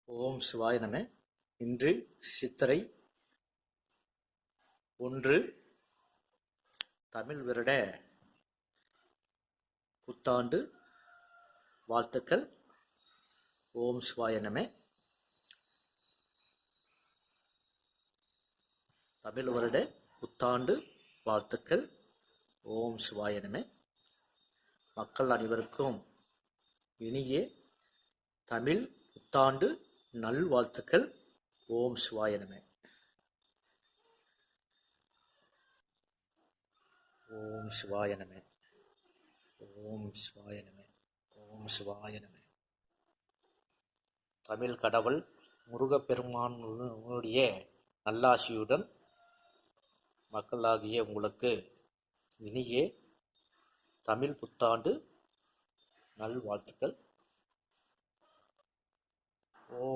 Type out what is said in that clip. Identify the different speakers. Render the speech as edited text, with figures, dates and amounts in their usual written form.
Speaker 1: ஓம் சிவாய நம. இன்று சித்திரை 1 தமிழ் வருட புத்தாண்டு வாழ்த்துக்கள். ஓம் சிவாய நம. தமிழ் வருட புத்தாண்டு வாழ்த்துக்கள். ஓம் சிவாய நம. மக்கள் அனைவருக்கும் இனிய தமிழ் புத்தாண்டு நல்வாழ்த்துக்கள். ஓம் சிவாய நம. ஓம் சிவாய நம. ஓம் சிவாய நம. ஓம் சிவாய நம. தமிழ் கடவுள் முருகப்பெருமானுடைய நல்லாசியுடன் மக்களாகிய உங்களுக்கு இனிய தமிழ் புத்தாண்டு நல்வாழ்த்துக்கள். ஓம்